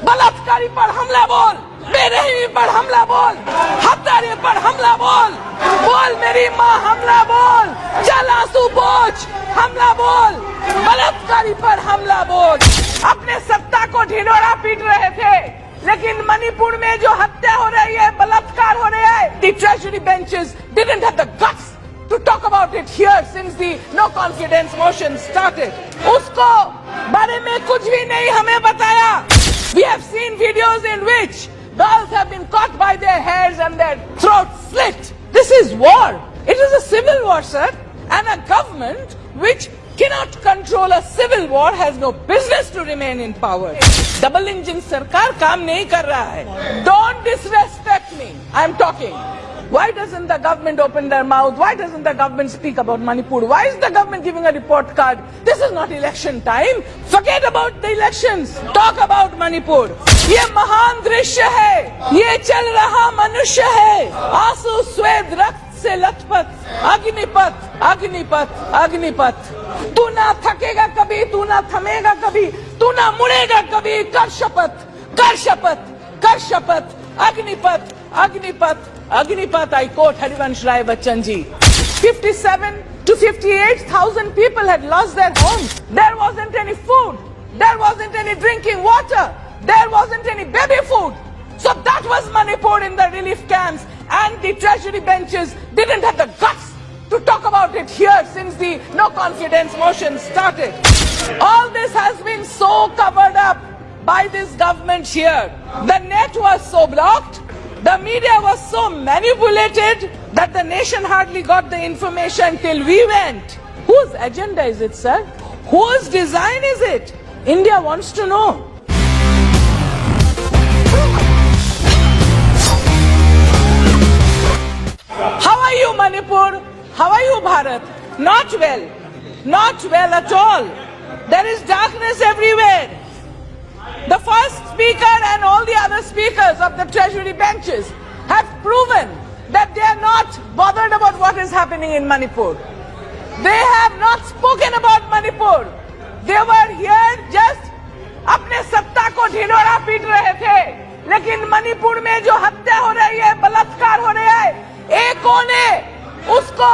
बलात्कारी पर हमला बोल, बेरहमी पर हमला बोल, हत्यारे पर हमला बोल, बोल मेरी माँ हमला बोल, चल आंसू पोंछ हमला बोल, बलात्कारी पर हमला बोल। अपने सत्ता को ढिंढोरा पीट रहे थे, लेकिन मणिपुर में जो हत्या हो रही है, बलात्कार हो रहा है, the treasury benches didn't have the guts to talk about it here since the no confidence motion started. उसको बारे में कुछ भी नहीं हमें बताया। We have seen videos in which girls have been caught by their hairs and their throats slit. This is war. It is a civil war, sir. And a government which cannot control a civil war has no business to remain in power. Double engine सरकार काम नहीं कर रहा है. Don't disrespect me. I am talking. Why doesn't the government open their mouth? Why doesn't the government speak about Manipur? Why is the government giving a report card? This is not election time. Forget about the elections. Talk about Manipur. ये महान दृश्य है. ये चल रहा मनुष्य है. आंसू स्वेद रक्त से लथपथ. अग्निपथ, अग्निपथ, अग्निपथ. तू ना थकेगा कभी, तू ना थमेगा कभी, तू ना मुड़ेगा कभी. कर शपथ, कर शपथ, कर शपथ. Agnipath, Agnipath, Agnipath. I quote Harivansh Rai Bachchan ji. 57 to 58,000 people had lost their homes. There wasn't any food. There wasn't any drinking water. There wasn't any baby food. So that was Manipur in the relief camps, and the treasury benches didn't have the guts to talk about it here since the no confidence motion started. All this has been so covered up by this government here. The net was so blocked, the media was so manipulated that the nation hardly got the information till we went. Whose agenda is it, sir? Whose design is it? India wants to know. How are you, Manipur? How are you, Bharat? Not well. Not well at all. There is darkness everywhere. The first speaker and all the other speakers of the treasury benches have proven that they are not bothered about what is happening in Manipur. They have not spoken about Manipur. They were here just अपने सत्ता को ढिंढोरा पीट रहे थे, लेकिन मणिपुर में जो हत्या हो रही है, बलात्कार हो रहा है, एको ने उसको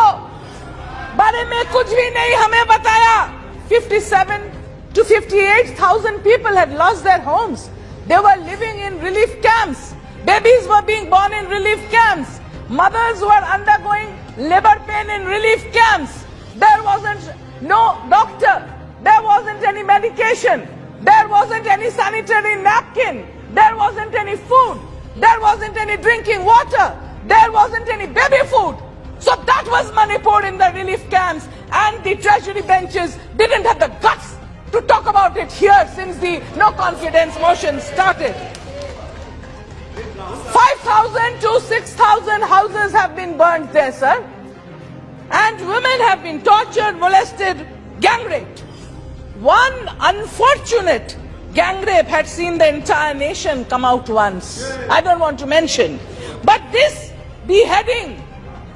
बारे में कुछ भी नहीं हमें बताया. 57 to 58,000 people had lost their homes. They were living in relief camps. Babies were being born in relief camps. Mothers were undergoing labor pain in relief camps. There wasn't no doctor. There wasn't any medication. There wasn't any sanitary napkin. There wasn't any food. There wasn't any drinking water. There wasn't any baby food. So that was Manipur in the relief camps, and the treasury benches didn't have the guts to talk about it here since the no confidence motion started. 5,000 to 6,000 houses have been burnt there, sir. And women have been tortured, molested, gang raped. One unfortunate gang rape had seen the entire nation come out once. I don't want to mention. But this beheading,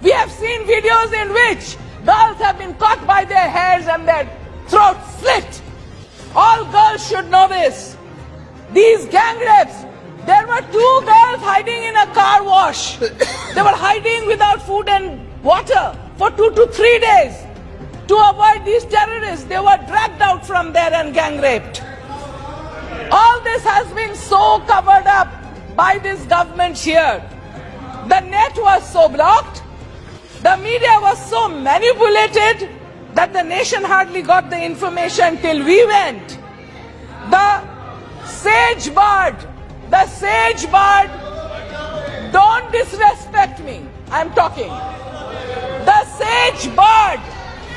we have seen videos in which girls have been caught by their hairs and their throats slit. All girls should know this. These gang rapes, there were 2 girls hiding in a car wash. They were hiding without food and water for 2 to 3 days. To avoid these terrorists, they were dragged out from there and gang raped. All this has been so covered up by this government here. The net was so blocked, the media was so manipulated that the nation hardly got the information till we went. The sage bird, don't disrespect me, I'm talking. The sage bird,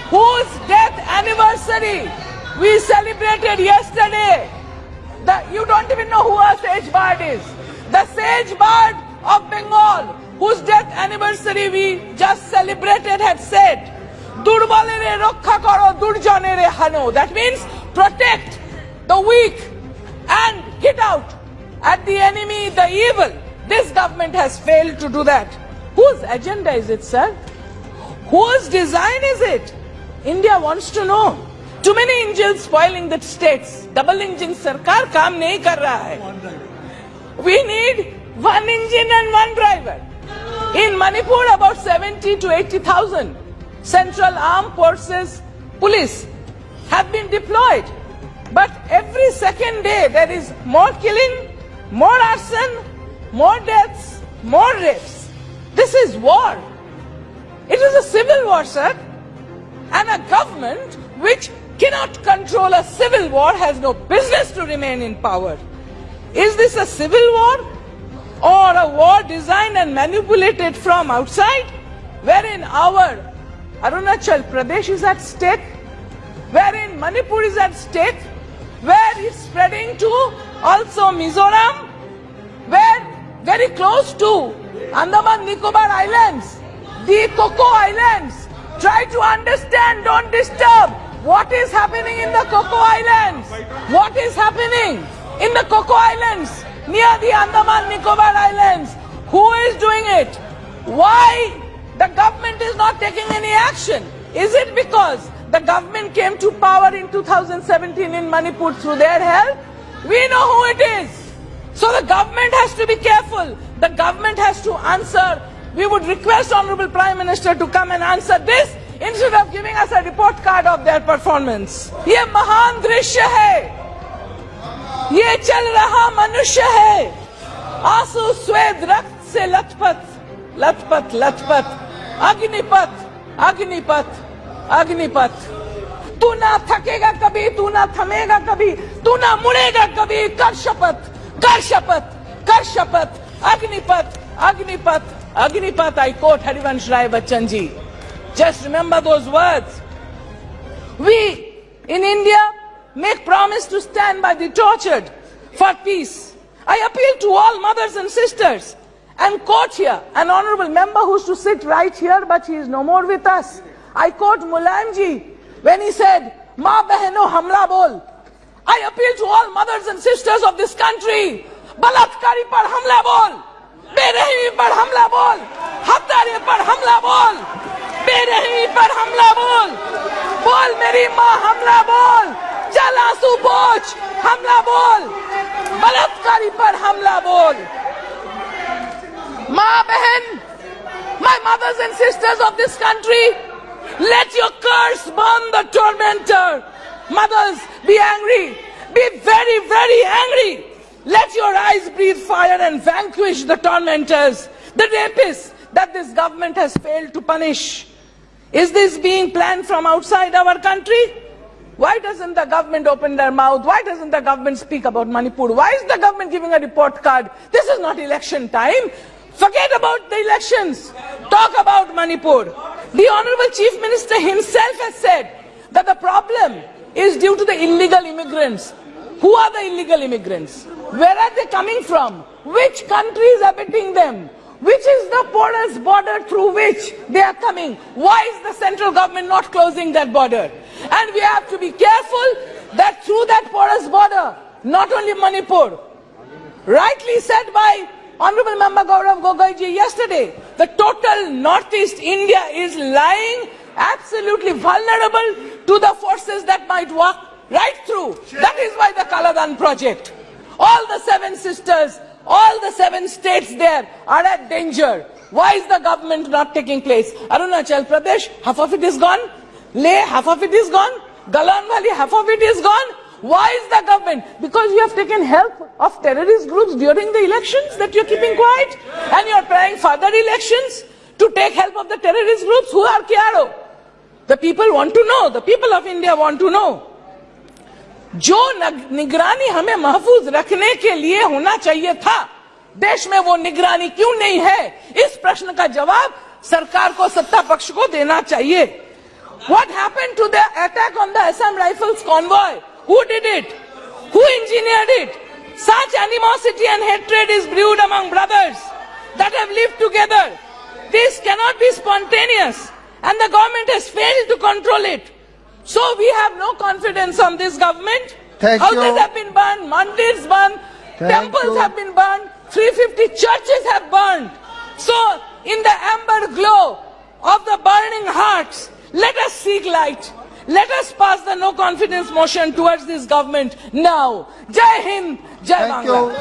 whose death anniversary we celebrated yesterday. You don't even know who a sage bird is. The sage bird of Bengal, whose death anniversary we just celebrated, had said, Durbalere rokha karo, durjanere hano. That means protect the weak and hit out at the enemy, the evil. This government has failed to do that. Whose agenda is it, sir? Whose design is it? India wants to know. Too many engines spoiling the states. Double engine sarkar kaam nahi kar raha hai. We need one engine and one driver. In Manipur, about 70 to 80,000 Central Armed Forces police have been deployed. But every second day there is more killing, more arson, more deaths, more rapes. This is war. It is a civil war, sir. And a government which cannot control a civil war has no business to remain in power. Is this a civil war or a war designed and manipulated from outside, wherein our Arunachal Pradesh is at stake, wherein Manipur is at stake, where it's spreading to also Mizoram, where very close to Andaman Nicobar Islands, the Coco Islands. Try to understand, don't disturb. What is happening in the Coco Islands? What is happening in the Coco Islands near the Andaman Nicobar Islands? Who is doing it? Why the government is not taking any action? Is it because the government came to power in 2017 in Manipur through their help? We know who it is. So the government has to be careful. The government has to answer. We would request Honorable Prime Minister to come and answer this instead of giving us a report card of their performance. ये महान दृश्य है, ये चल रहा मनुष्य है, आंसू स्वेद रक्त से लथपथ, लथपथ लथपथ, अग्निपथ, अग्निपथ, अग्निपथ. तू ना थकेगा कभी, तू ना थमेगा कभी, तू ना मुड़ेगा कभी. कर शपथ, कर शपथ, कर शपथ. Agnipath, Agnipath, Agnipath. I quote Harivansh Rai Bachchan ji. Just remember those words. We in India make promise to stand by the tortured for peace. I appeal to all mothers and sisters and quote here an honorable member who used to sit right here, but he is no more with us. I quote Mulayam ji when he said, "Ma behno hamla bol." I appeal to all mothers and sisters of this country. बलात्कारी पर हमला बोल, बेरहमी पर हमला बोल, हत्यारे पर हमला बोल, बेरहमी पर हमला बोल, बोल मेरी माँ हमला बोल, चल आंसू पोंछ हमला बोल, बलात्कारी पर हमला बोल. माँ बहन, my mothers and sisters of this country, let your curse burn the tormentor. Mothers, be angry, be very, very angry. Let your eyes breathe fire and vanquish the tormentors, the rapists that this government has failed to punish. Is this being planned from outside our country? Why doesn't the government open their mouth? Why doesn't the government speak about Manipur? Why is the government giving a report card? This is not election time. Forget about the elections. Talk about Manipur. The Honorable Chief Minister himself has said that the problem is due to the illegal immigrants. Who are the illegal immigrants? Where are they coming from? Which country is abetting them? Which is the porous border through which they are coming? Why is the central government not closing that border? And we have to be careful that through that porous border, not only Manipur, rightly said by Honorable Member Gaurav Gogoi ji yesterday, the total Northeast India is lying absolutely vulnerable to the forces that might walk right through. That is why the Kaladan project. All the 7 sisters, all the 7 states there are at danger. Why is the government not taking place? Arunachal Pradesh, half of it is gone. Leh, half of it is gone. Galan Valley, half of it is gone. Why is the government? Because you have taken help of terrorist groups during the elections that you are keeping quiet, and you are planning further elections to take help of the terrorist groups. Who are Kiaro? The people want to know. The people of India want to know. जो निगरानी हमें महफूज रखने के लिए होना चाहिए था, देश में वो निगरानी क्यों नहीं है? इस प्रश्न का जवाब सरकार को, सत्ता पक्ष को देना चाहिए. What happened to the attack on the Assam Rifles convoy? Who did it? Who engineered it? Such animosity and hatred is brewed among brothers that have lived together. This cannot be spontaneous, and the government has failed to control it. So we have no confidence on this government. Houses have been burned, mandirs burned, temples have been burned, 350 churches have burned. So in the amber glow of the burning hearts, let us seek light. let us pass the no confidence motion towards this government now. Jai Hind, Jai Thank Bangla. you.